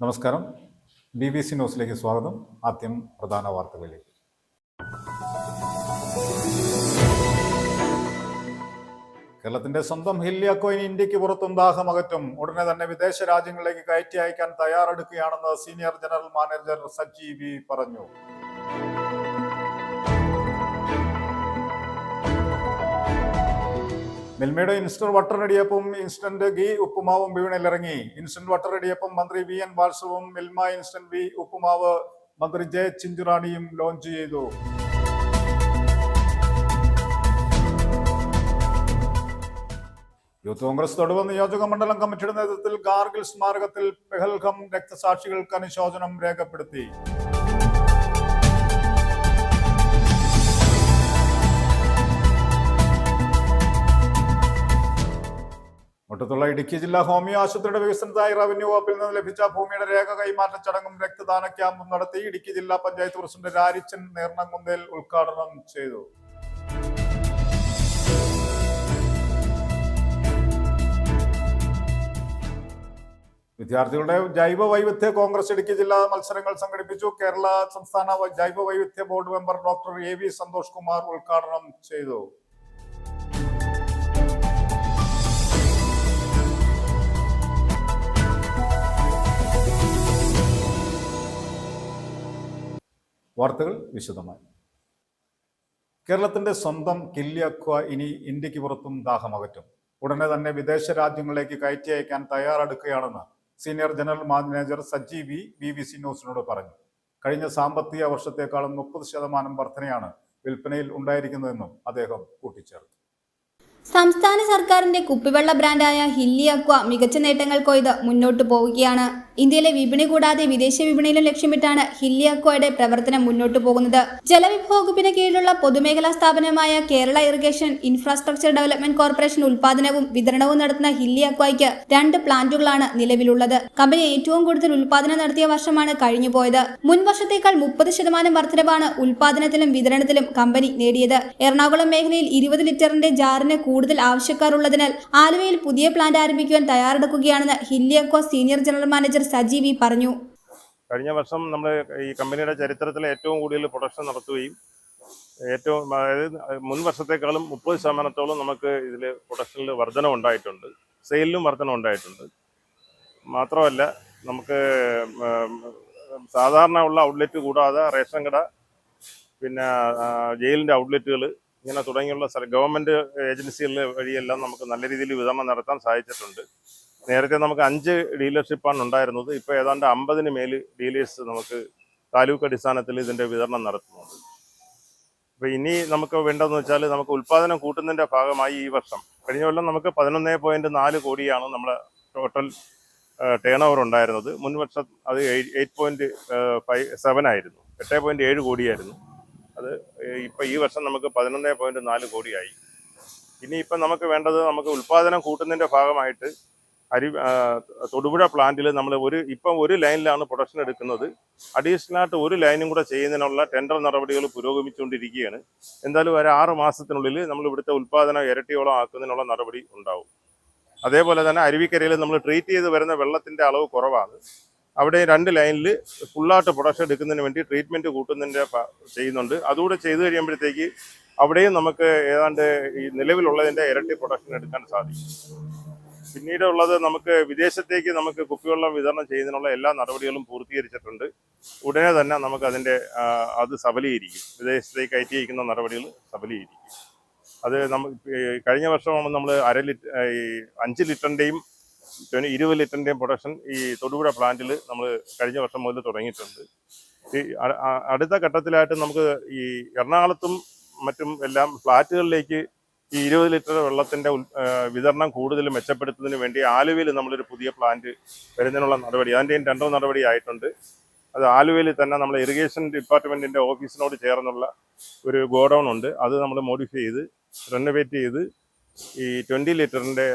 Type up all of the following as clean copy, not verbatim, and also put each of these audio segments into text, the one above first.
നമസ്കാരം. BBC ന്യൂസിലേക്ക് സ്വാഗതം. ആദ്യം പ്രധാന വാർത്തകളിലേക്ക്. കേരളത്തിന്റെ സ്വന്തം ഹില്ലിയാക്കോ ഇനി ഇന്ത്യക്ക് പുറത്തും ദാഹമകറ്റും. ഉടനെ തന്നെ വിദേശ രാജ്യങ്ങളിലേക്ക് കയറ്റി അയക്കാൻ തയ്യാറെടുക്കുകയാണെന്ന് senior general manager Saji V പറഞ്ഞു. മിൽമയുടെ ഇൻസ്റ്റന്റ് വട്ടർ ഇടിയപ്പവും ഇൻസ്റ്റന്റ് ഗീ ഉപ്പുമാവും വിപണിയിലിറങ്ങി. ഇൻസ്റ്റന്റ് വട്ടർ ഇടിയപ്പം മന്ത്രി VN വാത്സവും മിൽമ ഇൻസ്റ്റന്റ് ഗീ ഉപ്പുമാവ് മന്ത്രി J ചിഞ്ചുറാണിയും ലോഞ്ച് ചെയ്തു. യൂത്ത് കോൺഗ്രസ് തൊടുപുഴ നിയോജക മണ്ഡലം കമ്മിറ്റിയുടെ നേതൃത്വത്തിൽ കാർഗിൽ സ്മാരകത്തിൽ പെഹൽഗം രക്തസാക്ഷികൾക്ക് അനുശോചനം രേഖപ്പെടുത്തി. മുട്ടത്തുള്ള ഇടുക്കി ജില്ലാ ഹോമിയോ ആശുപത്രിയുടെ വികസനത്തിനായി റവന്യൂ വകുപ്പിൽ നിന്ന് ലഭിച്ച ഭൂമിയുടെ രേഖ കൈമാറ്റ ചടങ്ങും രക്തദാന ക്യാമ്പും നടത്തി. ഇടുക്കി ജില്ലാ പഞ്ചായത്ത് പ്രസിഡന്റ് രാരിച്ചൻ നേർണങ്കുന്നേൽ ഉദ്ഘാടനം ചെയ്തു. വിദ്യാർത്ഥികളുടെ ജൈവ വൈവിധ്യ കോൺഗ്രസ് ഇടുക്കി ജില്ലാ മത്സരങ്ങൾ സംഘടിപ്പിച്ചു. കേരള സംസ്ഥാന ജൈവ വൈവിധ്യ board member doctor AV Santhosh Kumar ഉദ്ഘാടനം ചെയ്തു. വാർത്തകൾ വിശദമായി. കേരളത്തിന്റെ സ്വന്തം ഹില്ലിയാക്കോ ഇനി ഇന്ത്യക്ക് പുറത്തും ദാഹമകറ്റും. ഉടനെ തന്നെ വിദേശ രാജ്യങ്ങളിലേക്ക് കയറ്റി അയക്കാൻ തയ്യാറെടുക്കുകയാണെന്ന് senior general manager Saji V BBC ന്യൂസിനോട് പറഞ്ഞു. കഴിഞ്ഞ സാമ്പത്തിക വർഷത്തേക്കാളും 30% വർധനയാണ് വിൽപ്പനയിൽ ഉണ്ടായിരിക്കുന്നതെന്നും അദ്ദേഹം കൂട്ടിച്ചേർത്തു. സംസ്ഥാന സർക്കാരിന്റെ കുപ്പിവെള്ള ബ്രാൻഡായ ഹില്ലിയാക്വ മികച്ച നേട്ടങ്ങൾ കൊയ്ത് മുന്നോട്ടു പോവുകയാണ്. ഇന്ത്യയിലെ വിപണി കൂടാതെ വിദേശ വിപണിയിലും ലക്ഷ്യമിട്ടാണ് ഹില്ലിയാക്വയുടെ പ്രവർത്തനം മുന്നോട്ടു പോകുന്നത്. ജലവിഭവ വകുപ്പിന് കീഴിലുള്ള പൊതുമേഖലാ സ്ഥാപനമായ Kerala irrigation infrastructure development corporation ഉൽപാദനവും വിതരണവും നടത്തുന്ന ഹില്ലിയാക്വയ്ക്ക് 2 പ്ലാന്റുകളാണ് നിലവിലുള്ളത്. കമ്പനി ഏറ്റവും കൂടുതൽ ഉൽപാദനം നടത്തിയ വർഷമാണ് കഴിഞ്ഞുപോയത്. മുൻ വർഷത്തേക്കാൾ 30% വർധനവാണ് ഉൽപാദനത്തിലും വിതരണത്തിലും കമ്പനി നേടിയത്. എറണാകുളം മേഖലയിൽ 20 ലിറ്ററിന്റെ ജാറിന് കൂടുതൽ ആവശ്യക്കാരുള്ളതിനാൽ ആലുവയിൽ പുതിയ പ്ലാന്റ് ആരംഭിക്കുവാൻ തയ്യാറെടുക്കുകയാണെന്ന് Hilly Aqua senior general manager Saji V പറഞ്ഞു. കഴിഞ്ഞ വർഷം നമ്മൾ ഈ കമ്പനിയുടെ ചരിത്രത്തിൽ ഏറ്റവും കൂടുതൽ പ്രൊഡക്ഷൻ നടത്തുകയും അതായത് മുൻ വർഷത്തേക്കാളും 30% നമുക്ക് ഇതിൽ പ്രൊഡക്ഷനിൽ വർധന ഉണ്ടായിട്ടുണ്ട്. സെയിലിലും വർധന ഉണ്ടായിട്ടുണ്ട്. മാത്രമല്ല നമുക്ക് സാധാരണ ഉള്ള ഔട്ട്ലെറ്റ് കൂടാതെ റേഷൻ കട, പിന്നെ ജയിലിൻ്റെ ഔട്ട്ലെറ്റുകൾ, ഇങ്ങനെ തുടങ്ങിയുള്ള ഗവൺമെൻറ് ഏജൻസികളിലെ വഴിയെല്ലാം നമുക്ക് നല്ല രീതിയിൽ വിതരണം നടത്താൻ സാധിച്ചിട്ടുണ്ട്. നേരത്തെ നമുക്ക് 5 ഡീലർഷിപ്പാണ് ഉണ്ടായിരുന്നത്. ഇപ്പോൾ ഏതാണ്ട് 50-ന് മേൽ ഡീലേഴ്സ് നമുക്ക് താലൂക്ക് അടിസ്ഥാനത്തിൽ ഇതിൻ്റെ വിതരണം നടത്തുന്നുണ്ട്. അപ്പോൾ ഇനി നമുക്ക് വേണ്ടതെന്ന് വെച്ചാൽ നമുക്ക് ഉൽപ്പാദനം കൂട്ടുന്നതിൻ്റെ ഭാഗമായി ഈ വർഷം കഴിഞ്ഞ കൊല്ലം നമുക്ക് 11.4 കോടിയാണ് നമ്മുടെ ടോട്ടൽ ടേൺ ഓവർ ഉണ്ടായിരുന്നത്. മുൻ വർഷം അത് 8.7 ആയിരുന്നു, 8.7 കോടിയായിരുന്നു. അത് ഇപ്പോൾ ഈ വർഷം നമുക്ക് 11.4 കോടിയായി. ഇനിയിപ്പം നമുക്ക് വേണ്ടത് നമുക്ക് ഉൽപ്പാദനം കൂട്ടുന്നതിൻ്റെ ഭാഗമായിട്ട് തൊടുപുഴ പ്ലാന്റിൽ നമ്മൾ ഇപ്പം ഒരു ലൈനിലാണ് പ്രൊഡക്ഷൻ എടുക്കുന്നത്. അഡീഷണലായിട്ട് ഒരു ലൈനും കൂടെ ചെയ്യുന്നതിനുള്ള ടെൻഡർ നടപടികൾ പുരോഗമിച്ചുകൊണ്ടിരിക്കുകയാണ്. എന്തായാലും ഒരു 6 മാസത്തിനുള്ളിൽ നമ്മൾ ഇവിടുത്തെ ഉൽപ്പാദനം ഇരട്ടിയോളം ആക്കുന്നതിനുള്ള നടപടി ഉണ്ടാവും. അതേപോലെ തന്നെ അരുവിക്കരയിൽ നമ്മൾ ട്രീറ്റ് ചെയ്ത് വരുന്ന വെള്ളത്തിൻ്റെ അളവ് കുറവാണ്. അവിടെ 2 ലൈനിൽ ഫുള്ളായിട്ട് പ്രൊഡക്ഷൻ എടുക്കുന്നതിന് വേണ്ടി ട്രീറ്റ്മെൻറ്റ് കൂട്ടുന്നതിൻ്റെ ചെയ്യുന്നുണ്ട്. അതുകൂടെ ചെയ്ത് കഴിയുമ്പോഴത്തേക്ക് അവിടെയും നമുക്ക് ഏതാണ്ട് ഈ നിലവിലുള്ളതിൻ്റെ ഇരട്ടി പ്രൊഡക്ഷൻ എടുക്കാൻ സാധിക്കും. പിന്നീടുള്ളത് നമുക്ക് വിദേശത്തേക്ക് നമുക്ക് കുപ്പിവെള്ളം വിതരണം ചെയ്യുന്നതിനുള്ള എല്ലാ നടപടികളും പൂർത്തീകരിച്ചിട്ടുണ്ട്. ഉടനെ തന്നെ നമുക്ക് അത് സഫലീകരിക്കും. വിദേശത്തേക്ക് കയറ്റി അയക്കുന്ന നടപടികൾ സഫലീകരിക്കും. അത് കഴിഞ്ഞ വർഷമാണ് നമ്മൾ 5 ലിറ്ററിൻ്റെയും 20 ലിറ്ററിൻ്റെയും പ്രൊഡക്ഷൻ ഈ തൊടുപുഴ പ്ലാന്റിൽ നമ്മൾ കഴിഞ്ഞ വർഷം മുതൽ തുടങ്ങിയിട്ടുണ്ട്. ഈ അടുത്ത ഘട്ടത്തിലായിട്ട് നമുക്ക് ഈ എറണാകുളത്തും മറ്റും എല്ലാം ഫ്ലാറ്റുകളിലേക്ക് ഈ 20 ലിറ്റർ വെള്ളത്തിൻ്റെ വിതരണം കൂടുതൽ മെച്ചപ്പെടുത്തുന്നതിന് വേണ്ടി ആലുവയിൽ നമ്മളൊരു പുതിയ പ്ലാന്റ് വരുന്നതിനുള്ള നടപടി, അതിൻ്റെയും ടെൻഡർ നടപടി ആയിട്ടുണ്ട്. അത് ആലുവയിൽ തന്നെ നമ്മൾ ഇറിഗേഷൻ ഡിപ്പാർട്ട്മെൻറ്റിൻ്റെ ഓഫീസിനോട് ചേർന്നുള്ള ഒരു ഗോഡൗൺ ഉണ്ട്. അത് നമ്മൾ മോഡിഫൈ ചെയ്ത് റെനോവേറ്റ് ചെയ്ത് ഈ 20 ലിറ്ററിൻ്റെ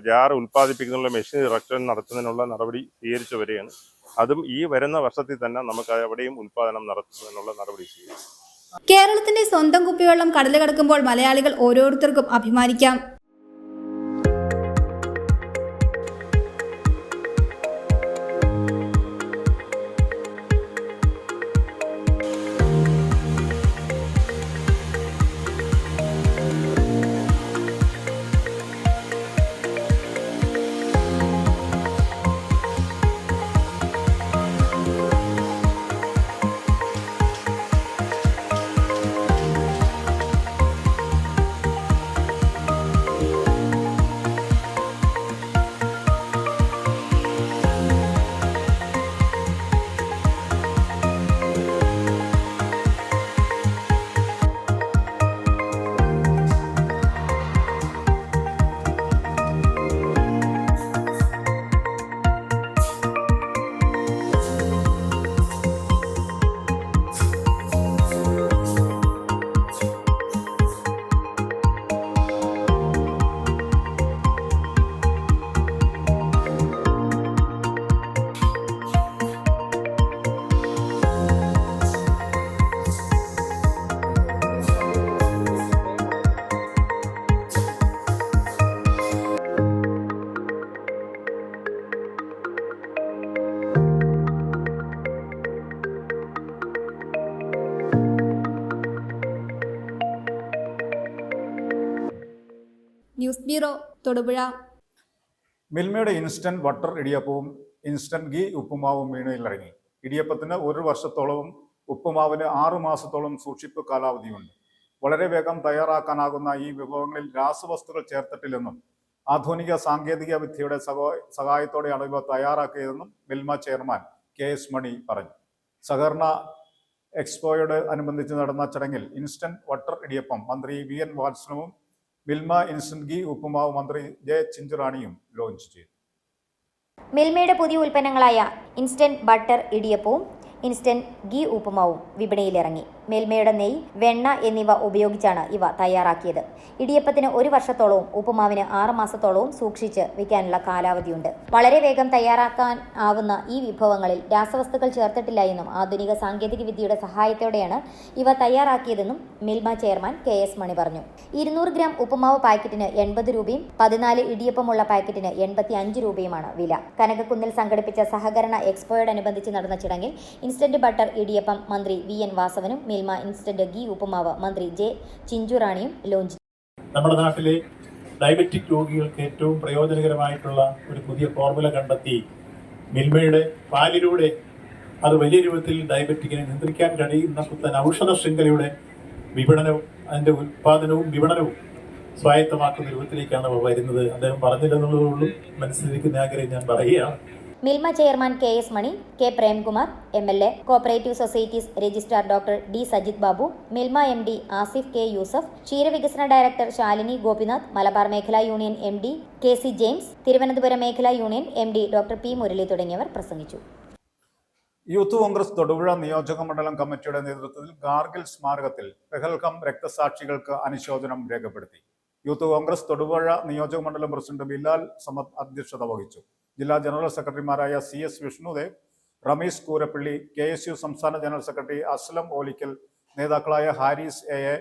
ജാർ ഉൽപ്പാദിപ്പിക്കുന്നതിനുള്ള മെഷീൻ ഇറക്ഷൻ നടത്തുന്നതിനുള്ള നടപടി സ്വീകരിച്ചു വരികയാണ്. അതും ഈ വരുന്ന വർഷത്തിൽ തന്നെ നമുക്ക് എവിടെയും ഉൽപ്പാദനം നടത്തുന്നതിനുള്ള നടപടി സ്വീകരിക്കും. കേരളത്തിന്റെ സ്വന്തം കുപ്പിവെള്ളം കടല് കടക്കുമ്പോൾ മലയാളികൾ ഓരോരുത്തർക്കും അഭിമാനിക്കാം. തൊടുപുഴ. മിൽമയുടെ ഇൻസ്റ്റന്റ് ബട്ടർ ഇടിയപ്പവും ഇൻസ്റ്റന്റ് ഗീ ഉപ്പുമാവും വിപണിയിലിറങ്ങി. ഇടിയപ്പത്തിന് 1 വർഷത്തോളവും ഉപ്പുമാവിന് 6 മാസത്തോളം സൂക്ഷിപ്പ് കാലാവധിയുണ്ട്. വളരെ വേഗം തയ്യാറാക്കാനാകുന്ന ഈ വിഭവങ്ങളിൽ രാസവസ്തുക്കൾ ചേർത്തിട്ടില്ലെന്നും ആധുനിക സാങ്കേതിക വിദ്യയുടെ സഹായത്തോടെയാണ് ഇവ തയ്യാറാക്കിയതെന്നും മിൽമ ചെയർമാൻ KS മണി പറഞ്ഞു. സഹകരണ എക്സ്പോയോട് അനുബന്ധിച്ച് നടന്ന ചടങ്ങിൽ ഇൻസ്റ്റന്റ് ബട്ടർ ഇടിയപ്പം മന്ത്രി VN വാത്സവനും Milma instant ghee uppumavu മന്ത്രി J ചിഞ്ചുറാണിയും ലോഞ്ച് ചെയ്തു. മിൽമയുടെ പുതിയ ഉൽപ്പന്നങ്ങളായ ഇൻസ്റ്റന്റ് ബട്ടർ ഇടിയപ്പവും ഇൻസ്റ്റന്റ് ഗീ ഉപ്പുമാവും വിപണിയിലിറങ്ങി. മിൽമയുടെ നെയ്യ്, വെണ്ണ എന്നിവ ഉപയോഗിച്ചാണ് ഇവ തയ്യാറാക്കിയത്. ഇടിയപ്പത്തിന് 1 വർഷത്തോളവും ഉപ്പുമാവിന് 6 മാസത്തോളവും സൂക്ഷിച്ച് വയ്ക്കാനുള്ള കാലാവധിയുണ്ട്. വളരെ വേഗം തയ്യാറാക്കാൻ ആവുന്ന ഈ വിഭവങ്ങളിൽ രാസവസ്തുക്കൾ ചേർത്തിട്ടില്ല എന്നും ആധുനിക സാങ്കേതിക വിദ്യയുടെ സഹായത്തോടെയാണ് ഇവ തയ്യാറാക്കിയതെന്നും മിൽമ ചെയർമാൻ KS മണി പറഞ്ഞു. 200 ഗ്രാം ഉപ്പുമാവ് പാക്കറ്റിന് 80 രൂപയും 14 ഇടിയപ്പമുള്ള പാക്കറ്റിന് 85 രൂപയുമാണ് വില. കനകക്കുന്നിൽ സംഘടിപ്പിച്ച സഹകരണ എക്സ്പോയോടനുബന്ധിച്ച് നടന്ന ചടങ്ങിൽ ഇൻസ്റ്റന്റ് ബട്ടർ ഇടിയപ്പം മന്ത്രി VN വാസവനും Milma instant ghee uppumavu മന്ത്രി J ചിഞ്ചുറാണിയും ലോഞ്ച്. നമ്മുടെ നാട്ടിലെ ഡയബറ്റിക് രോഗികൾക്ക് ഏറ്റവും പ്രയോജനകരമായിട്ടുള്ള ഒരു പുതിയ ഫോർമുല കണ്ടെത്തി മിൽമയുടെ പാലിലൂടെ അത് വലിയ രൂപത്തിൽ ഡയബറ്റിക്കിനെ നിയന്ത്രിക്കാൻ കഴിയുന്ന പുത്തൻ ഔഷധ ശൃംഖലയുടെ വിപണനവും അതിൻ്റെ ഉൽപാദനവും വിപണനവും സ്വായത്തമാക്കുന്ന രൂപത്തിലേക്കാണ് വരുന്നത്. അദ്ദേഹം പറഞ്ഞില്ലെന്നുള്ളതുകൊണ്ടും മനസ്സിലിരിക്കുന്ന ആഗ്രഹം ഞാൻ പറയുകയാണ്. Milma chairman KS Mani, K Premkumar MLA, cooperative societies registrar doctor D Sajith Babu, Milma MD Asif K Yusuf, ക്ഷീരവികസന ഡയറക്ടർ ശാലിനി ഗോപിനാഥ്, മലബാർ മേഖലാ union MD KC James, Thiruvananthapuram മേഖലാ union MD doctor P Murali തുടങ്ങിയവർ പ്രസംഗിച്ചു. യൂത്ത് കോൺഗ്രസ് തൊടുപുഴ നിയോജക മണ്ഡലം കമ്മിറ്റിയുടെ നേതൃത്വത്തിൽ ഗാർഗിൽ സ്മാരകത്തിൽ പെഹൽഗം രക്തസാക്ഷികൾക്ക് അനുശോചനം രേഖപ്പെടുത്തി. യൂത്ത് കോൺഗ്രസ് തൊടുപുഴ നിയോജക മണ്ഡലം പ്രസിഡന്റ് ബിലാൽ സമദ് അധ്യക്ഷത വഹിച്ചു. ജില്ലാ ജനറൽ സെക്രട്ടറിമാരായ CS വിഷ്ണുദേവ്, റമീസ് കൂരപ്പള്ളി, KSU സംസ്ഥാന ജനറൽ സെക്രട്ടറി അസ്ലം ഓലിക്കൽ, നേതാക്കളായ Haris AA,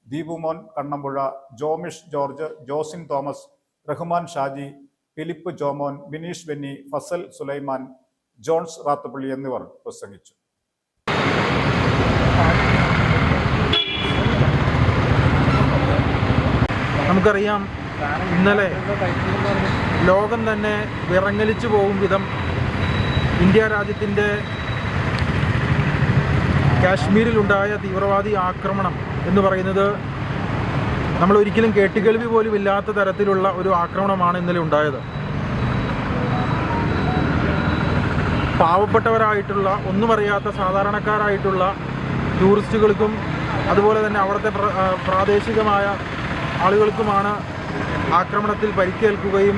Deepumon Kannampuzha, Jomish George, Josin Thomas, Rahman Shaji, Philip Jomon, Bineesh Benny, Fazal Sulaiman, Johns Rathupally എന്നിവർ പ്രസംഗിച്ചു. നമുക്കറിയാം, ഇന്നലെ ലോകം തന്നെ വിറങ്ങലിച്ചു പോകും വിധം ഇന്ത്യ രാജ്യത്തിൻ്റെ കാശ്മീരിലുണ്ടായ തീവ്രവാദി ആക്രമണം എന്ന് പറയുന്നത് നമ്മൾ ഒരിക്കലും കേട്ടുകേൾവി പോലും ഇല്ലാത്ത തരത്തിലുള്ള ഒരു ആക്രമണമാണ് ഇന്നലെ ഉണ്ടായത്. പാവപ്പെട്ടവരായിട്ടുള്ള, ഒന്നും അറിയാത്ത സാധാരണക്കാരായിട്ടുള്ള ടൂറിസ്റ്റുകൾക്കും അതുപോലെ തന്നെ അവിടുത്തെ പ്രാദേശികമായ ആളുകൾക്കുമാണ് ആക്രമണത്തിൽ പരിക്കേൽക്കുകയും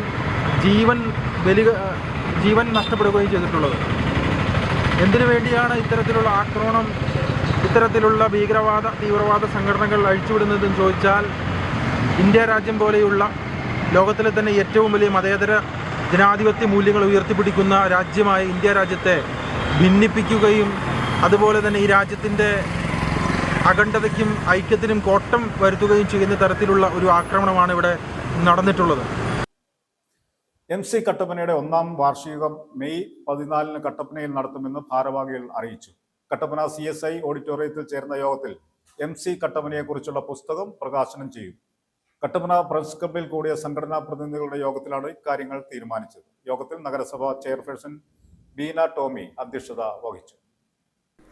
ജീവൻ നഷ്ടപ്പെടുകയും ചെയ്തിട്ടുള്ളത്. എന്തിനു വേണ്ടിയാണ് ഇത്തരത്തിലുള്ള ആക്രമണം, ഇത്തരത്തിലുള്ള തീവ്രവാദ സംഘടനകൾ അഴിച്ചുവിടുന്നതെന്ന് ചോദിച്ചാൽ, ഇന്ത്യ രാജ്യം പോലെയുള്ള ലോകത്തിലെ തന്നെ ഏറ്റവും വലിയ മതേതര ജനാധിപത്യ മൂല്യങ്ങൾ ഉയർത്തിപ്പിടിക്കുന്ന രാജ്യമായ ഇന്ത്യ രാജ്യത്തെ ഭിന്നിപ്പിക്കുകയും അതുപോലെ തന്നെ ഈ രാജ്യത്തിൻ്റെ അഖണ്ഡതയ്ക്കും ഐക്യത്തിനും കോട്ടം വരുത്തുകയും ചെയ്യുന്ന തരത്തിലുള്ള ഒരു ആക്രമണമാണ് ഇവിടെ നടന്നിട്ടുള്ളത്. MC കട്ടപ്പനയുടെ 1ാം വാർഷികം മെയ് 14 കട്ടപ്പനയിൽ നടത്തുമെന്ന് ഭാരവാഹികൾ അറിയിച്ചു. കട്ടപ്പന CSI ഓഡിറ്റോറിയത്തിൽ ചേർന്ന യോഗത്തിൽ MC കട്ടപ്പനയെക്കുറിച്ചുള്ള പുസ്തകം പ്രകാശനം ചെയ്യും. കട്ടപ്പന പ്രസ് ക്ലബ്ബിൽ കൂടിയ സംഘടനാ പ്രതിനിധികളുടെ യോഗത്തിലാണ് ഇക്കാര്യങ്ങൾ തീരുമാനിച്ചത്. യോഗത്തിൽ നഗരസഭ ചെയർപേഴ്സൺ ബീന ടോമി അധ്യക്ഷത വഹിച്ചു.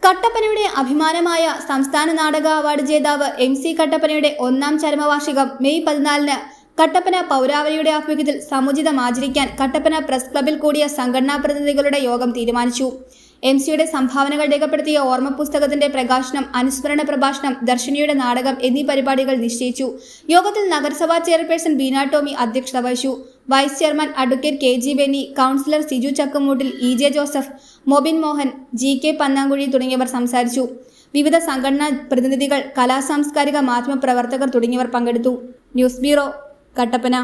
കട്ടപ്പനയുടെ അഭിമാനമായ സംസ്ഥാന നാടക അവാർഡ് ജേതാവ് MC കട്ടപ്പനയുടെ 1ാം ചരമവാർഷികം മെയ് 14 കട്ടപ്പന പൗരാവലിയുടെ ആഭിമുഖ്യത്തിൽ സമുചിതം ആചരിക്കാൻ കട്ടപ്പന പ്രസ് ക്ലബ്ബിൽ കൂടിയ സംഘടനാ പ്രതിനിധികളുടെ യോഗം തീരുമാനിച്ചു. MC-യുടെ സംഭാവനകൾ രേഖപ്പെടുത്തിയ ഓർമ്മ പുസ്തകത്തിന്റെ പ്രകാശനം, അനുസ്മരണ പ്രഭാഷണം, ദർശിനിയുടെ നാടകം എന്നീ പരിപാടികൾ നിശ്ചയിച്ചു. യോഗത്തിൽ നഗരസഭാ ചെയർപേഴ്സൺ ബീന ടോമി അധ്യക്ഷത വഹിച്ചു. Vice chairman advocate KG Benny, councillor Siju Chakkamoottil, EJ Joseph, Mobin Mohan, GK Pannankuzhi തുടങ്ങിയവർ സംസാരിച്ചു. വിവിധ സംഘടനാ പ്രതിനിധികൾ, കലാസാംസ്കാരിക മാധ്യമ പ്രവർത്തകർ തുടങ്ങിയവർ പങ്കെടുത്തു. News bureau, Kattappana.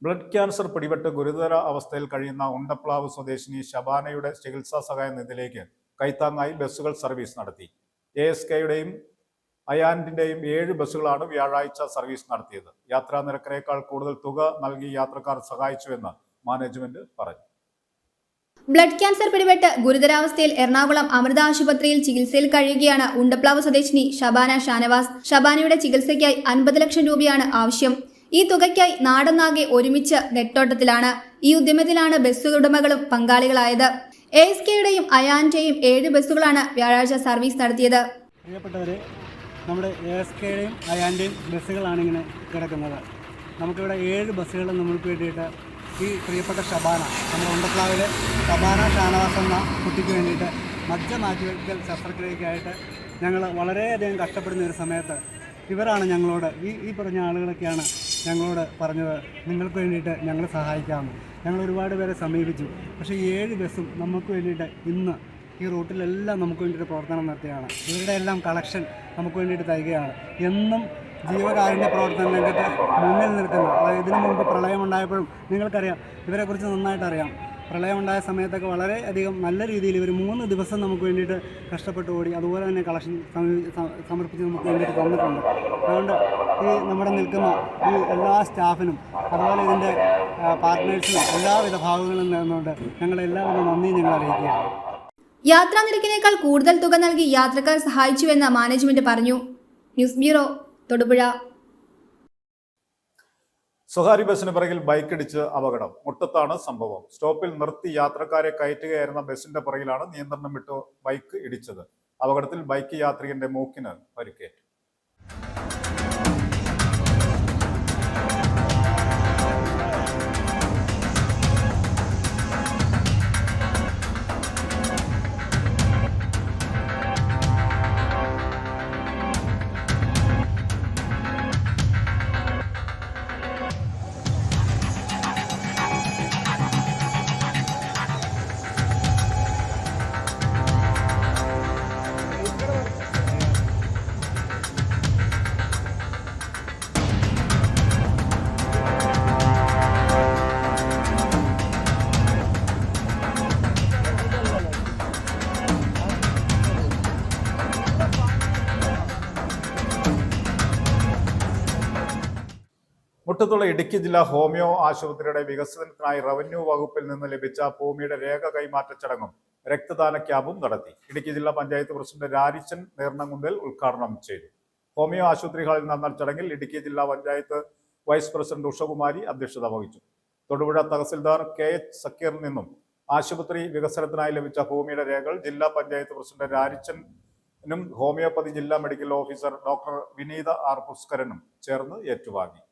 Blood cancer പിടിപെട്ട് ഗുരുതര അവസ്ഥയിൽ കഴിയുന്ന ഉണ്ടപ്ലാവ് സ്വദേശിനി ഷബാനയുടെ ചികിത്സാ സഹായ നിധിയിലേക്ക് കൈത്താങ്ങായി ബസ്സുകൾ സർവീസ് നടത്തി. ASKയുടെയും അയാൻഡിന്റെയും 7 ബസ്സുകളാണ് വ്യാഴാഴ്ച സർവീസ് നടത്തിയത്. യാത്രാ നിരക്കിനേക്കാൾ കൂടുതൽ തുക നൽകി യാത്രക്കാർ സഹായിച്ചുവെന്ന് മാനേജ്മെന്റ് പറഞ്ഞു. ബ്ലഡ് ക്യാൻസർ പിടിപെട്ട് ഗുരുതരാവസ്ഥയിൽ എറണാകുളം അമൃത ആശുപത്രിയിൽ ചികിത്സയിൽ കഴിയുകയാണ് ഉണ്ടപ്ലാവ് സ്വദേശിനി ഷബാന ഷാനവാസ്. ഷബാനയുടെ ചികിത്സയ്ക്കായി 50 ലക്ഷം രൂപയാണ് ആവശ്യം. ഈ തുകയ്ക്കായി നാടൊന്നാകെ ഒരുമിച്ച് നെട്ടോട്ടത്തിലാണ്. ഈ ഉദ്യമത്തിലാണ് ബസ് ഉടമകളും പങ്കാളികളായത്. ASKയുടെയും അയാന്റെയും 7 ബസ്സുകളാണ് വ്യാഴാഴ്ച സർവീസ് നടത്തിയത്. പ്രിയപ്പെട്ടവരെ, നമ്മുടെ ASKയുടെയും അയാന്റെയും ബസ്സുകളാണ് ഇങ്ങനെ കിടക്കുന്നത്. നമുക്കിവിടെ 7 ബസ്സുകൾ നമ്മൾക്ക് വേണ്ടിയിട്ട് ഈ പ്രിയപ്പെട്ട ഷബാന, നമ്മുടെ ഉണ്ടപ്ലാവിലെ ഷബാന ഷാനവാസ് എന്ന കുട്ടിക്ക് വേണ്ടിയിട്ട് മജ്ജ മാറ്റിവെക്കൽ ശസ്ത്രക്രിയയ്ക്കായിട്ട് ഞങ്ങൾ വളരെയധികം കഷ്ടപ്പെടുന്ന ഒരു സമയത്ത് ഇവരാണ് ഞങ്ങളോട് ഈ പറഞ്ഞ ആളുകളൊക്കെയാണ് ഞങ്ങളോട് പറഞ്ഞത്, നിങ്ങൾക്ക് വേണ്ടിയിട്ട് ഞങ്ങൾ സഹായിക്കാമെന്ന്. ഞങ്ങൾ ഒരുപാട് പേരെ സമീപിച്ചു. പക്ഷേ 7 ബസ്സും നമുക്ക് വേണ്ടിയിട്ട് ഇന്ന് ഈ റൂട്ടിലെല്ലാം നമുക്ക് വേണ്ടിയിട്ട് പ്രവർത്തനം നടത്തുകയാണ്. ഇവരുടെ എല്ലാം കളക്ഷൻ നമുക്ക് വേണ്ടിയിട്ട് തരികയാണ്. എന്നും ജീവകാരുണ്യ പ്രവർത്തന രംഗത്ത് മുന്നിൽ നിൽക്കുന്ന, അതായത് ഇതിനു മുമ്പ് പ്രളയമുണ്ടായപ്പോഴും നിങ്ങൾക്കറിയാം, ഇവരെക്കുറിച്ച് നന്നായിട്ട് അറിയാം. പ്രളയമുണ്ടായ സമയത്തൊക്കെ വളരെയധികം നല്ല രീതിയിൽ ഇവർ 3 ദിവസം നമുക്ക് വേണ്ടിയിട്ട് കഷ്ടപ്പെട്ട് ഓടി, അതുപോലെ തന്നെ കളക്ഷൻ സമർപ്പിച്ച് നമുക്ക് വേണ്ടിയിട്ട് തന്നിട്ടുണ്ട്. അതുകൊണ്ട് ഈ നമ്മുടെ നിൽക്കുന്ന ഈ എല്ലാ സ്റ്റാഫിനും അതുപോലെ ഇതിൻ്റെ പാർട്ട്നേഴ്സിനും എല്ലാവിധ ഭാഗങ്ങളും നേർന്നുകൊണ്ട് ഞങ്ങളെല്ലാവരും നന്ദി ഞങ്ങൾ അറിയിക്കുകയാണ്. യാത്രാ നിരക്കിനേക്കാൾ കൂടുതൽ തുക നൽകി യാത്രക്കാർ സഹായിച്ചുവെന്ന് മാനേജ്മെന്റ് പറഞ്ഞു. News bureau, Thodupuzha. സ്വകാര്യ ബസ്സിന് പിറകിൽ ബൈക്കിടിച്ച് അപകടം. മുട്ടത്താണ് സംഭവം. സ്റ്റോപ്പിൽ നിർത്തി യാത്രക്കാരെ കയറ്റുകയായിരുന്ന ബസിന്റെ പിറകിലാണ് നിയന്ത്രണം വിട്ട് ബൈക്ക് ഇടിച്ചത്. അപകടത്തിൽ ബൈക്ക് യാത്രികന്റെ മൂക്കിന് പരിക്കേറ്റു. മുട്ടത്തുള്ള ഇടുക്കി ജില്ലാ ഹോമിയോ ആശുപത്രിയുടെ വികസനത്തിനായി റവന്യൂ വകുപ്പിൽ നിന്ന് ലഭിച്ച ഭൂമിയുടെ രേഖ കൈമാറ്റ ചടങ്ങും രക്തദാന ക്യാമ്പും നടത്തി. ഇടുക്കി ജില്ലാ പഞ്ചായത്ത് പ്രസിഡന്റ് രാരിച്ചൻ നേർന്നകുന്നിൽ ഉദ്ഘാടനം ചെയ്തു. ഹോമിയോ ആശുപത്രി ഹാളിൽ നടന്ന ചടങ്ങിൽ ഇടുക്കി ജില്ലാ പഞ്ചായത്ത് വൈസ് പ്രസിഡന്റ് ഉഷകുമാരി അധ്യക്ഷത വഹിച്ചു. തൊടുപുഴ തഹസിൽദാർ KH സക്കീറിൽ നിന്നും ആശുപത്രി വികസനത്തിനായി ലഭിച്ച ഭൂമിയുടെ രേഖകൾ ജില്ലാ പഞ്ചായത്ത് പ്രസിഡന്റ് രാരിച്ചനും ഹോമിയോപ്പതി ജില്ലാ മെഡിക്കൽ ഓഫീസർ ഡോക്ടർ വിനീത R പുഷ്കരനും ചേർന്ന് ഏറ്റുവാങ്ങി.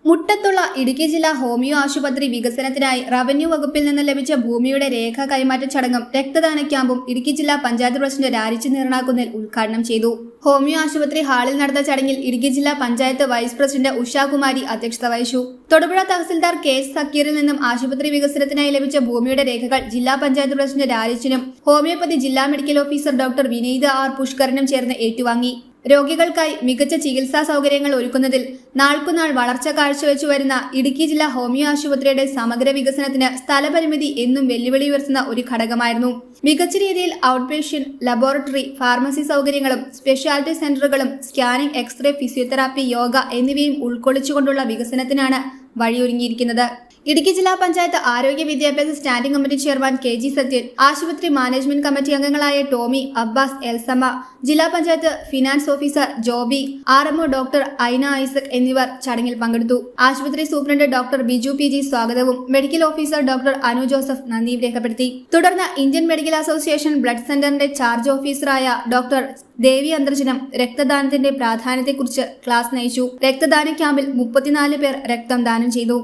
മുട്ടത്തുള്ള ഇടുക്കി ജില്ലാ ഹോമിയോ ആശുപത്രി വികസനത്തിനായി റവന്യൂ വകുപ്പിൽ നിന്ന് ലഭിച്ച ഭൂമിയുടെ രേഖ കൈമാറ്റ ചടങ്ങും രക്തദാന ക്യാമ്പും ഇടുക്കി ജില്ലാ പഞ്ചായത്ത് പ്രസിഡന്റ് രാരിച്ചൻ നീർണാകുന്നിൽ ഉദ്ഘാടനം ചെയ്തു. ഹോമിയോ ആശുപത്രി ഹാളിൽ നടന്ന ചടങ്ങിൽ ഇടുക്കി ജില്ലാ പഞ്ചായത്ത് വൈസ് പ്രസിഡന്റ് ഉഷകുമാരി അധ്യക്ഷത വഹിച്ചു. തൊടുപുഴ തഹസിൽദാർ KH സക്കീറിൽ നിന്നും ആശുപത്രി വികസനത്തിനായി ലഭിച്ച ഭൂമിയുടെ രേഖകൾ ജില്ലാ പഞ്ചായത്ത് പ്രസിഡന്റ് രാരിച്ചനും ഹോമിയോപ്പതി ജില്ലാ മെഡിക്കൽ ഓഫീസർ ഡോക്ടർ വിനീത R പുഷ്കരനും ചേർന്ന് ഏറ്റുവാങ്ങി. രോഗികൾക്കായി മികച്ച ചികിത്സാ സൗകര്യങ്ങൾ ഒരുക്കുന്നതിൽ നാൾക്കുനാൾ വളർച്ച കാഴ്ചവെച്ചു വരുന്ന ഇടുക്കി ജില്ലാ ഹോമിയോ ആശുപത്രിയുടെ സമഗ്ര വികസനത്തിന് സ്ഥലപരിമിതി എന്നും വെല്ലുവിളി ഉയർത്തുന്ന ഒരു ഘടകമായിരുന്നു. മികച്ച രീതിയിൽ ഔട്ട് പേഷ്യന്റ്, ലബോറട്ടറി, ഫാർമസി സൗകര്യങ്ങളും സ്പെഷ്യാലിറ്റി സെന്ററുകളും സ്കാനിംഗ്, എക്സ്റേ, ഫിസിയോതെറാപ്പി, യോഗ എന്നിവയും ഉൾക്കൊള്ളിച്ചുകൊണ്ടുള്ള വികസനത്തിനാണ് വഴിയൊരുങ്ങിയിരിക്കുന്നത്. ഇടുക്കി ജില്ലാ പഞ്ചായത്ത് ആരോഗ്യ വിദ്യാഭ്യാസ standing committee chairman KG Sathyan, ആശുപത്രി മാനേജ്മെന്റ് കമ്മിറ്റി അംഗങ്ങളായ ടോമി, അബ്ബാസ്, എൽസമ്മ, ജില്ലാ panchayat finance officer Joby, RMO doctor ഐന ഐസക് എന്നിവർ ചടങ്ങിൽ പങ്കെടുത്തു. ആശുപത്രി സൂപ്രണ്ട് ഡോക്ടർ ബിജു PG സ്വാഗതവും medical officer doctor Anu Joseph നന്ദിയും രേഖപ്പെടുത്തി. തുടർന്ന് ഇന്ത്യൻ മെഡിക്കൽ അസോസിയേഷൻ ബ്ലഡ് സെന്ററിന്റെ ചാർജ് ഓഫീസറായ ഡോക്ടർ ദേവി അന്തർജനം രക്തദാനത്തിന്റെ പ്രാധാന്യത്തെക്കുറിച്ച് ക്ലാസ് നയിച്ചു. രക്തദാന ക്യാമ്പിൽ 34 പേർ രക്തം ദാനം ചെയ്തു.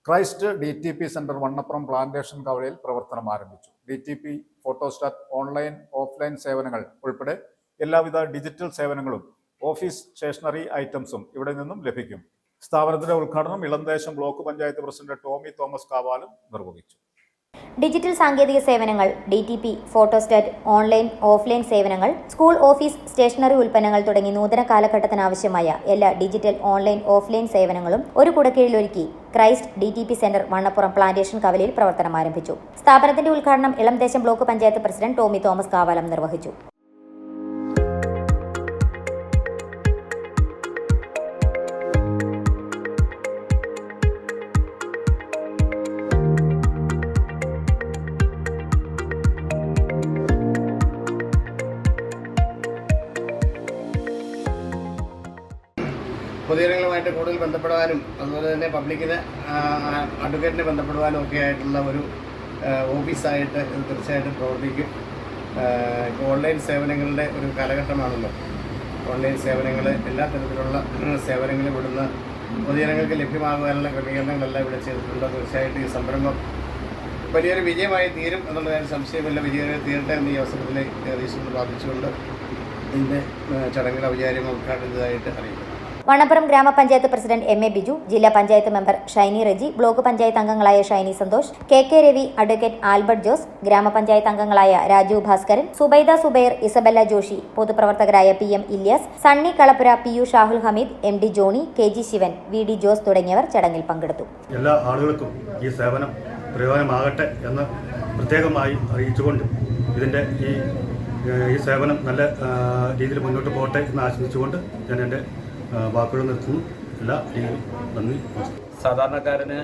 Christ DTP centre Vannappuram plantation കവലയിൽ പ്രവർത്തനം ആരംഭിച്ചു. DTP ഫോട്ടോസ്റ്റാറ്റ് ഓൺലൈൻ ഓഫ്ലൈൻ സേവനങ്ങൾ ഉൾപ്പെടെ എല്ലാവിധ ഡിജിറ്റൽ സേവനങ്ങളും ഓഫീസ് സ്റ്റേഷനറി ഐറ്റംസും ഇവിടെ നിന്നും ലഭിക്കും. സ്ഥാപനത്തിന്റെ ഉദ്ഘാടനം Elamdesam block panchayat president Tomy Thomas കാവാലും നിർവഹിച്ചു. ഡിജിറ്റൽ സാങ്കേതിക സേവനങ്ങൾ, DTP, ഫോട്ടോസ്റ്റാറ്റ്, ഓൺലൈൻ, ഓഫ്ലൈൻ സേവനങ്ങൾ, സ്കൂൾ, ഓഫീസ്, സ്റ്റേഷനറി ഉൽപ്പന്നങ്ങൾ തുടങ്ങി നൂതന കാലഘട്ടത്തിനാവശ്യമായ എല്ലാ ഡിജിറ്റൽ, ഓൺലൈൻ, ഓഫ്ലൈൻ സേവനങ്ങളും ഒരു കുടക്കീഴിലൊരുക്കി Christ DTP centre Vannappuram plantation കവലയിൽ പ്രവർത്തനം ആരംഭിച്ചു. സ്ഥാപനത്തിന്റെ ഉദ്ഘാടനം Elamdesam block panchayat president Tomy Thomas Kavalam നിർവഹിച്ചു. പൊതുജനങ്ങളെ പബ്ലിക്കുമായിട്ട് കൂടുതൽ ബന്ധപ്പെടുവാനും അതുപോലെ തന്നെ പബ്ലിക്കിന് അഡ്വക്കേറ്റിനെ ബന്ധപ്പെടുവാനും ഒക്കെ ആയിട്ടുള്ള ഒരു ഓഫീസായിട്ട് ഇത് തീർച്ചയായിട്ടും പ്രവർത്തിക്കും. ഇപ്പോൾ ഓൺലൈൻ സേവനങ്ങളുടെ ഒരു കാലഘട്ടമാണല്ലോ. ഓൺലൈൻ സേവനങ്ങൾ, എല്ലാ തരത്തിലുള്ള സേവനങ്ങളും ഇവിടുന്ന് പൊതുജനങ്ങൾക്ക് ലഭ്യമാകുവാനുള്ള ക്രമീകരണങ്ങളെല്ലാം ഇവിടെ ചെയ്തിട്ടുണ്ട്. തീർച്ചയായിട്ടും ഈ സംരംഭം വലിയൊരു വിജയമായി തീരും എന്നുള്ള കാര്യം സംശയമില്ല. വിജയമായി തീരട്ടെ എന്ന് ഈ അവസരത്തിൽ ഈശ്വരനെ പ്രാർത്ഥിച്ചുകൊണ്ട് ഇതിൻ്റെ ചടങ്ങുകൾ ഔപചാരികമായി ഉദ്ഘാടനം ചെയ്തതായിട്ട് അറിയിക്കുന്നു. വണ്ണപ്പുറം ഗ്രാമപഞ്ചായത്ത് പ്രസിഡന്റ് എം എ ബിജു, ജില്ലാ പഞ്ചായത്ത് മെമ്പർ ഷൈനി റെജി, ബ്ലോക്ക് പഞ്ചായത്ത് അംഗങ്ങളായ Shiny Santhosh, K K Ravi, advocate Albert Jose, ഗ്രാമപഞ്ചായത്ത് അംഗങ്ങളായ രാജു ഭാസ്കരൻ, സുബൈദ സുബൈർ, ഇസബെല്ല ജോഷി, പൊതുപ്രവർത്തകരായ P M Ilyas, Sunny Kalappura, P U Shahul Hameed, M D Johny, K G Sivan, V D Jose തുടങ്ങിയവർ ചടങ്ങിൽ പങ്കെടുത്തു. എല്ലാ ആളുകൾക്കും ഈ സേവനം പ്രയോജനമാകട്ടെ എന്ന് പ്രത്യേകമായി അറിയിച്ചുകൊണ്ട് ഇതിൻ്റെ ഈ സേവനം നല്ല രീതിയിൽ മുന്നോട്ട് പോകട്ടെ എന്ന് ആശംസിച്ചുകൊണ്ട് ഞാൻ എൻ്റെ വാക്കുകൾ നിർത്തുന്നു. എല്ലാ രീതിയിലും നന്ദി. സാധാരണക്കാരന്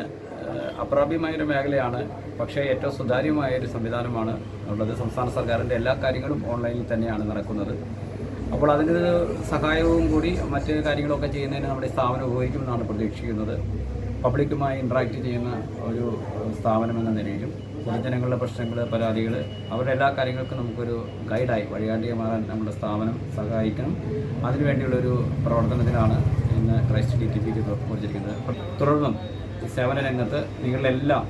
അപ്രാപ്യമായൊരു മേഖലയാണ്, പക്ഷേ ഏറ്റവും സുതാര്യമായൊരു സംവിധാനമാണ് ഉള്ളത്. സംസ്ഥാന സർക്കാരിൻ്റെ എല്ലാ കാര്യങ്ങളും ഓൺലൈനിൽ തന്നെയാണ് നടക്കുന്നത്. അപ്പോൾ അതിന് സഹായവും കൂടി മറ്റ് കാര്യങ്ങളൊക്കെ ചെയ്യുന്നതിന് നമ്മുടെ സ്ഥാപനം ഉപയോഗിക്കുമെന്നാണ് പ്രതീക്ഷിക്കുന്നത്. പബ്ലിക്കുമായി ഇൻട്രാക്ട് ചെയ്യുന്ന ഒരു സ്ഥാപനം എന്ന നിലയിലും പൊതുജനങ്ങളുടെ പ്രശ്നങ്ങൾ, പരാതികൾ, അവരുടെ എല്ലാ കാര്യങ്ങൾക്കും നമുക്കൊരു ഗൈഡായി വഴികാട്ടിയായി മാറാൻ നമ്മുടെ സ്ഥാപനം സഹായിക്കണം. അതിനുവേണ്ടിയുള്ളൊരു പ്രവർത്തനത്തിലാണ് ഇന്ന് ക്രൈസ്റ്റ് DTPക്ക് കൊടുത്തിരിക്കുന്നത്. തുടർന്നും ഈ സേവന രംഗത്ത് നിങ്ങളെല്ലാം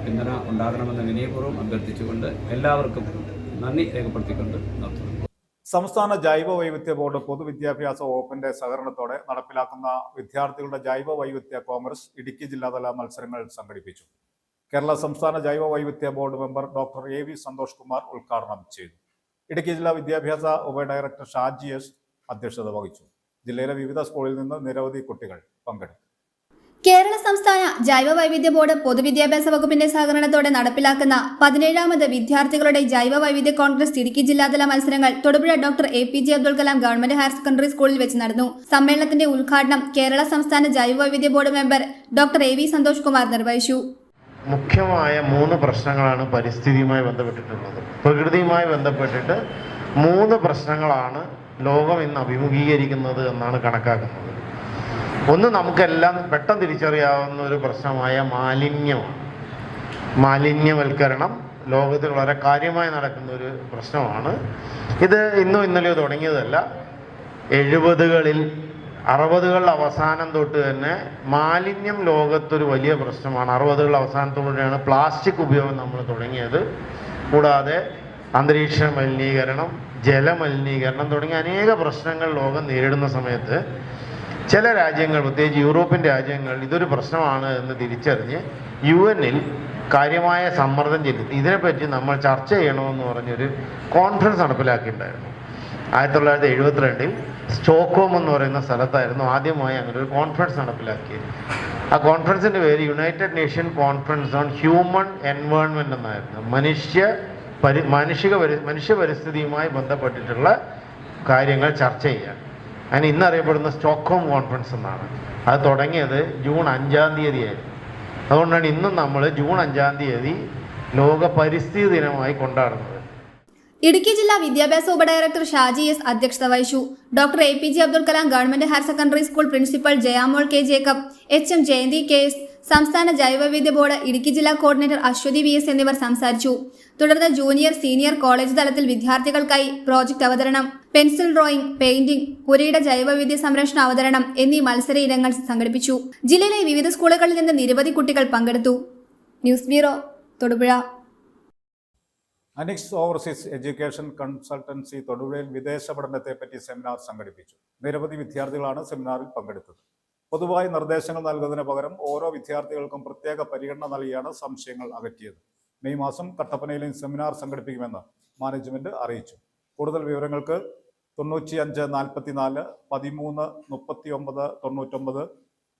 പിന്തുണ ഉണ്ടാകണമെന്ന് വിനയപൂർവ്വം അഭ്യർത്ഥിച്ചുകൊണ്ട് എല്ലാവർക്കും നന്ദി രേഖപ്പെടുത്തിക്കൊണ്ട് നിർത്തുന്നു. സംസ്ഥാന ജൈവ വൈവിധ്യ ബോർഡ് പൊതുവിദ്യാഭ്യാസ വകുപ്പിന്റെ സഹകരണത്തോടെ നടപ്പിലാക്കുന്ന വിദ്യാർത്ഥികളുടെ ജൈവ വൈവിധ്യ കോമേഴ്സ് ഇടുക്കി ജില്ലാതല മത്സരങ്ങൾ സംഘടിപ്പിച്ചു. കേരള സംസ്ഥാന ജൈവ വൈവിധ്യ board member doctor AV Santhosh Kumar ഉദ്ഘാടനം ചെയ്തു. ഇടുക്കി ജില്ലാ വിദ്യാഭ്യാസ ഉപഡയറക്ടർ ഷാജി എസ് അധ്യക്ഷത വഹിച്ചു. ജില്ലയിലെ വിവിധ സ്കൂളിൽ നിന്ന് നിരവധി കുട്ടികൾ പങ്കെടുത്തു. കേരള സംസ്ഥാന ജൈവ വൈവിധ്യ ബോർഡ് പൊതുവിദ്യാഭ്യാസ വകുപ്പിന്റെ സഹകരണത്തോടെ നടപ്പിലാക്കുന്ന 17ാമത് വിദ്യാർത്ഥികളുടെ ജൈവ വൈവിധ്യ കോൺഗ്രസ് ഇടുക്കി ജില്ലാതല മത്സരങ്ങൾ Thodupuzha doctor APJ Abdul Kalam government higher secondary സ്കൂളിൽ വെച്ച് നടന്നു. സമ്മേളനത്തിന്റെ ഉദ്ഘാടനം കേരള സംസ്ഥാന ജൈവ വൈവിധ്യ board member doctor AV Santhosh Kumar നിർവഹിച്ചു. മുഖ്യമായ 3 പ്രശ്നങ്ങളാണ് പരിസ്ഥിതിയുമായി ബന്ധപ്പെട്ടിട്ടുള്ളത്. പ്രകൃതിയുമായി ബന്ധപ്പെട്ടിട്ട് 3 പ്രശ്നങ്ങളാണ് ലോകം ഇന്ന് അഭിമുഖീകരിക്കുന്നത് എന്നാണ് കണക്കാക്കുന്നത്. ഒന്ന്, നമുക്കെല്ലാം പെട്ടെന്ന് തിരിച്ചറിയാവുന്ന ഒരു പ്രശ്നമായ മാലിന്യമാണ്. മാലിന്യവൽക്കരണം ലോകത്തിൽ വളരെ കാര്യമായി നടക്കുന്ന ഒരു പ്രശ്നമാണ്. ഇത് ഇന്നോ ഇന്നലെയോ തുടങ്ങിയതല്ല. 70കളിൽ 60കളുടെ അവസാനം തൊട്ട് തന്നെ മാലിന്യം ലോകത്തൊരു വലിയ പ്രശ്നമാണ്. 60കളുടെ അവസാനത്തോടെയാണ് പ്ലാസ്റ്റിക് ഉപയോഗം നമ്മൾ തുടങ്ങിയത്. കൂടാതെ അന്തരീക്ഷ മലിനീകരണം, ജലമലിനീകരണം തുടങ്ങിയ അനേക പ്രശ്നങ്ങൾ ലോകം നേരിടുന്ന സമയത്ത് ചില രാജ്യങ്ങൾ, പ്രത്യേകിച്ച് യൂറോപ്യൻ രാജ്യങ്ങൾ, ഇതൊരു പ്രശ്നമാണ് എന്ന് തിരിച്ചറിഞ്ഞ് UN-ൽ കാര്യമായ സമ്മർദ്ദം ചെലുത്തി ഇതിനെപ്പറ്റി നമ്മൾ ചർച്ച ചെയ്യണമെന്ന് പറഞ്ഞൊരു കോൺഫറൻസ് നടപ്പിലാക്കിയിട്ടുണ്ടായിരുന്നു. 1972-ൽ സ്റ്റോക്ക്ഹോം എന്ന് പറയുന്ന സ്ഥലത്തായിരുന്നു ആദ്യമായി അങ്ങനെ ഒരു കോൺഫറൻസ് നടപ്പിലാക്കിയത്. ആ കോൺഫറൻസിൻ്റെ പേര് United nation conference on human environment എന്നായിരുന്നു. മനുഷ്യ പരിസ്ഥിതിയുമായി ബന്ധപ്പെട്ടിട്ടുള്ള കാര്യങ്ങൾ ചർച്ച ചെയ്യാൻ. അതിന് ഇന്നറിയപ്പെടുന്ന സ്റ്റോക്ക്ഹോം കോൺഫറൻസ് എന്നാണ്. അത് തുടങ്ങിയത് ജൂൺ 5-ാം തീയതി ആയിരുന്നു. അതുകൊണ്ടാണ് ഇന്നും നമ്മൾ ജൂൺ 5-ാം തീയതി ലോക പരിസ്ഥിതി ദിനമായി കൊണ്ടാടുന്നത്. ഇടുക്കി ജില്ലാ വിദ്യാഭ്യാസ ഉപഡയറക്ടർ ഷാജി എസ് അധ്യക്ഷത വഹിച്ചു. Doctor APJ Abdul Kalam government higher secondary school principal Jayamol K Jacob, HM Jayanthi KS, സംസ്ഥാന ജൈവവൈവിധ്യ ബോർഡ് ഇടുക്കി ജില്ലാ കോർഡിനേറ്റർ അശ്വതി VS എന്നിവർ സംസാരിച്ചു. തുടർന്ന് ജൂനിയർ സീനിയർ കോളേജ് തലത്തിൽ വിദ്യാർത്ഥികൾക്കായി പ്രോജക്ട് അവതരണം, പെൻസിൽ ഡ്രോയിങ്, പെയിന്റിംഗ്, പുരയിട ജൈവവൈവിധ്യ സംരക്ഷണ അവതരണം എന്നീ മത്സര ഇനങ്ങൾ സംഘടിപ്പിച്ചു. ജില്ലയിലെ വിവിധ സ്കൂളുകളിൽ നിന്ന് നിരവധി കുട്ടികൾ പങ്കെടുത്തു. News bureau, Thodupuzha. Anix overseas education consultancy തൊടുപുഴയിൽ വിദേശ പഠനത്തെപ്പറ്റി സെമിനാർ സംഘടിപ്പിച്ചു. നിരവധി വിദ്യാർത്ഥികളാണ് സെമിനാറിൽ പങ്കെടുത്തത്. പൊതുവായി നിർദ്ദേശങ്ങൾ നൽകുന്നതിന് പകരം ഓരോ വിദ്യാർത്ഥികൾക്കും പ്രത്യേക പരിഗണന നൽകിയാണ് സംശയങ്ങൾ അകറ്റിയത്. മെയ് മാസം കട്ടപ്പനയിലും സെമിനാർ സംഘടിപ്പിക്കുമെന്ന് മാനേജ്മെന്റ് അറിയിച്ചു. കൂടുതൽ വിവരങ്ങൾക്ക് 95 44 13 39 99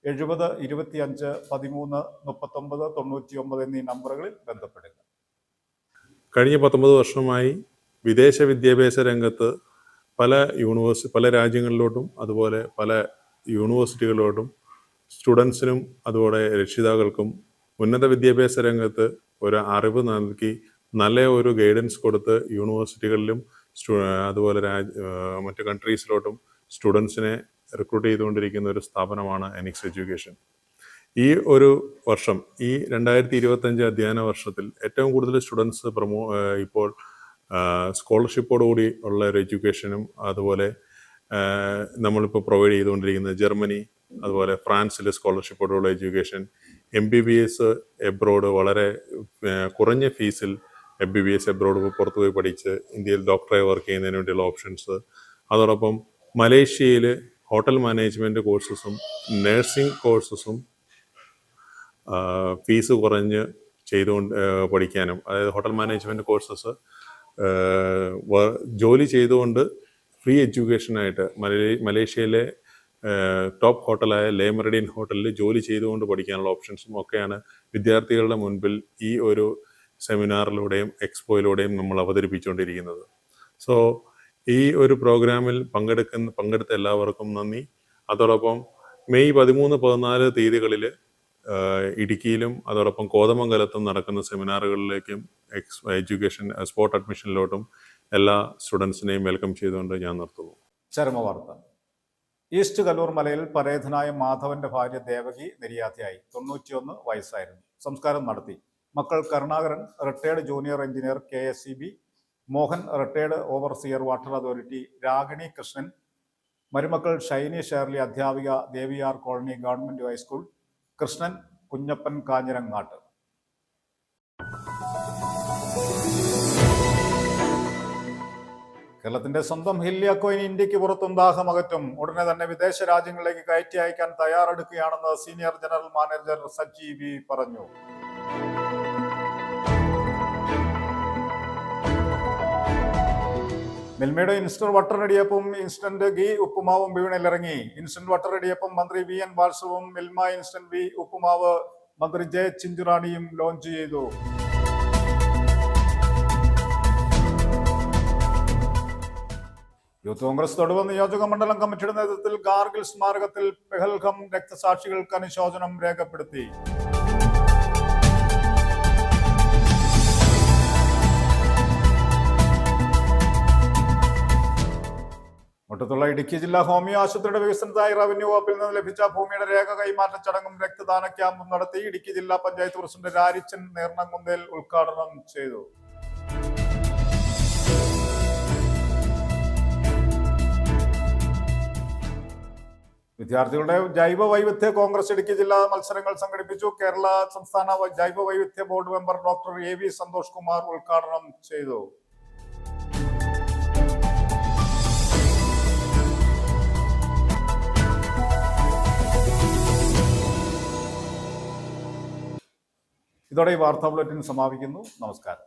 70 25 13 39 99 എന്നീ നമ്പറുകളിൽ ബന്ധപ്പെടുക. കഴിഞ്ഞ 19 വർഷമായി വിദേശ വിദ്യാഭ്യാസ രംഗത്ത് പല രാജ്യങ്ങളിലോട്ടും അതുപോലെ പല യൂണിവേഴ്സിറ്റികളിലോട്ടും സ്റ്റുഡൻസിനും അതുപോലെ രക്ഷിതാക്കൾക്കും ഉന്നത വിദ്യാഭ്യാസ രംഗത്ത് ഒരു അറിവ് നൽകി നല്ല ഒരു ഗൈഡൻസ് കൊടുത്ത് യൂണിവേഴ്സിറ്റികളിലും അതുപോലെ മറ്റ് കൺട്രീസിലോട്ടും സ്റ്റുഡൻസിനെ റിക്രൂട്ട് ചെയ്തുകൊണ്ടിരിക്കുന്ന ഒരു സ്ഥാപനമാണ് എനിക്സ് എഡ്യൂക്കേഷൻ. ഈ ഒരു വർഷം, ഈ 2025 അധ്യയന വർഷത്തിൽ ഏറ്റവും കൂടുതൽ സ്റ്റുഡൻസ് ഇപ്പോൾ സ്കോളർഷിപ്പോടുകൂടി ഉള്ള ഒരു എഡ്യൂക്കേഷനും അതുപോലെ നമ്മളിപ്പോൾ പ്രൊവൈഡ് ചെയ്തുകൊണ്ടിരിക്കുന്നത് ജർമ്മനി, അതുപോലെ ഫ്രാൻസിൽ സ്കോളർഷിപ്പോടുള്ള എഡ്യൂക്കേഷൻ, MBBS എബ്രോഡ് വളരെ കുറഞ്ഞ ഫീസിൽ MBBS എബ്രോഡ് പുറത്തുപോയി പഠിച്ച് ഇന്ത്യയിൽ ഡോക്ടറായി വർക്ക് ചെയ്യുന്നതിന് വേണ്ടിയുള്ള ഓപ്ഷൻസ്, അതോടൊപ്പം മലേഷ്യയിൽ ഹോട്ടൽ മാനേജ്മെൻറ്റ് കോഴ്സസും നഴ്സിംഗ് കോഴ്സസും ഫീസ് കുറഞ്ഞ് ചെയ്തുകൊണ്ട് പഠിക്കാനും, അതായത് ഹോട്ടൽ മാനേജ്മെൻറ്റ് കോഴ്സസ് ജോലി ചെയ്തുകൊണ്ട് ഫ്രീ എഡ്യൂക്കേഷനായിട്ട് മലേഷ്യയിലെ ടോപ്പ് ഹോട്ടലായ ലേ മെറിഡിയൻ ഹോട്ടലിൽ ജോലി ചെയ്തുകൊണ്ട് പഠിക്കാനുള്ള ഓപ്ഷൻസും ഒക്കെയാണ് വിദ്യാർത്ഥികളുടെ മുൻപിൽ ഈ ഒരു സെമിനാറിലൂടെയും എക്സ്പോയിലൂടെയും നമ്മൾ അവതരിപ്പിച്ചുകൊണ്ടിരിക്കുന്നത്. സോ ഈ ഒരു പ്രോഗ്രാമിൽ പങ്കെടുത്ത എല്ലാവർക്കും നന്ദി. അതോടൊപ്പം മെയ് 13-14 തീയതികളിൽ ഇടുക്കിയിലും അതോടൊപ്പം കോതമംഗലത്തും നടക്കുന്ന സെമിനാറുകളിലേക്കും എഡ്യൂക്കേഷൻ സ്പോട്ട് അഡ്മിഷനിലോട്ടും എല്ലാ സ്റ്റുഡൻസിനെയും വെൽക്കം ചെയ്തുകൊണ്ട് ഞാൻ നിർത്തുന്നു. ചരമവാർത്ത. ഈസ്റ്റ് കല്ലൂർ മലയിൽ പരേതനായ മാധവന്റെ ഭാര്യ ദേവകി നിര്യാതയായി. 91 വയസ്സായിരുന്നു. സംസ്കാരം നടത്തി. മക്കൾ Karunakaran retired junior engineer KSEB, Mohan retired overseer water authority, Ragini Krishnan, മരുമക്കൾ ഷൈനി ഷേർലി അധ്യാപിക, Deviyar colony government high school, Krishnan Kunjappan Kanjirangattu. കേരളത്തിന്റെ സ്വന്തം ഹില്ലിയക്കോ ഇനി ഇന്ത്യക്ക് പുറത്തും ദാഹമകറ്റും. ഉടനെ തന്നെ വിദേശ രാജ്യങ്ങളിലേക്ക് കയറ്റി അയക്കാൻ തയ്യാറെടുക്കുകയാണെന്ന് senior general manager Saji V പറഞ്ഞു. മിൽമയുടെ ഇൻസ്റ്റന്റ് വാട്ടർ ഇടിയപ്പവും ഇൻസ്റ്റന്റ് ഗീ ഉപ്പുമാവും വിപണിയിലിറങ്ങി. ഇൻസ്റ്റന്റ് വാട്ടർ ഇടിയപ്പം മന്ത്രി VN വാത്സവും മിൽമ ഇൻസ്റ്റന്റ് ഗീ ഉപ്പുമാവ് മന്ത്രി J ചിഞ്ചുറാണിയും ലോഞ്ച് ചെയ്തു. യൂത്ത് കോൺഗ്രസ് തൊടുവ നിയോജക മണ്ഡലം കമ്മിറ്റിയുടെ നേതൃത്വത്തിൽ ഗാർഗിൽ സ്മാരകത്തിൽ പെഹൽഗം രക്തസാക്ഷികൾക്ക് അനുശോചനം രേഖപ്പെടുത്തി. മുട്ടത്തുള്ള ഇടുക്കി ജില്ലാ ഹോമിയോ ആശുപത്രിയുടെ വികസനത്തിനായി റവന്യൂ വകുപ്പിൽ നിന്ന് ലഭിച്ച ഭൂമിയുടെ രേഖ കൈമാറ്റ ചടങ്ങും രക്തദാന ക്യാമ്പും നടത്തി. ഇടുക്കി ജില്ലാ പഞ്ചായത്ത് പ്രസിഡന്റ് രാരിച്ചൻ നേർണങ്കുന്നേൽ ഉദ്ഘാടനം ചെയ്തു. വിദ്യാർത്ഥികളുടെ ജൈവ വൈവിധ്യ കോൺഗ്രസ് ഇടുക്കി ജില്ലാ മത്സരങ്ങൾ സംഘടിപ്പിച്ചു. കേരള സംസ്ഥാന ജൈവ വൈവിധ്യ board member doctor AV Santhosh Kumar ഉദ്ഘാടനം ചെയ്തു. ഇതോടെ ഈ വാർത്താ ബുള്ളറ്റിൻ സമാപിക്കുന്നു. നമസ്കാരം.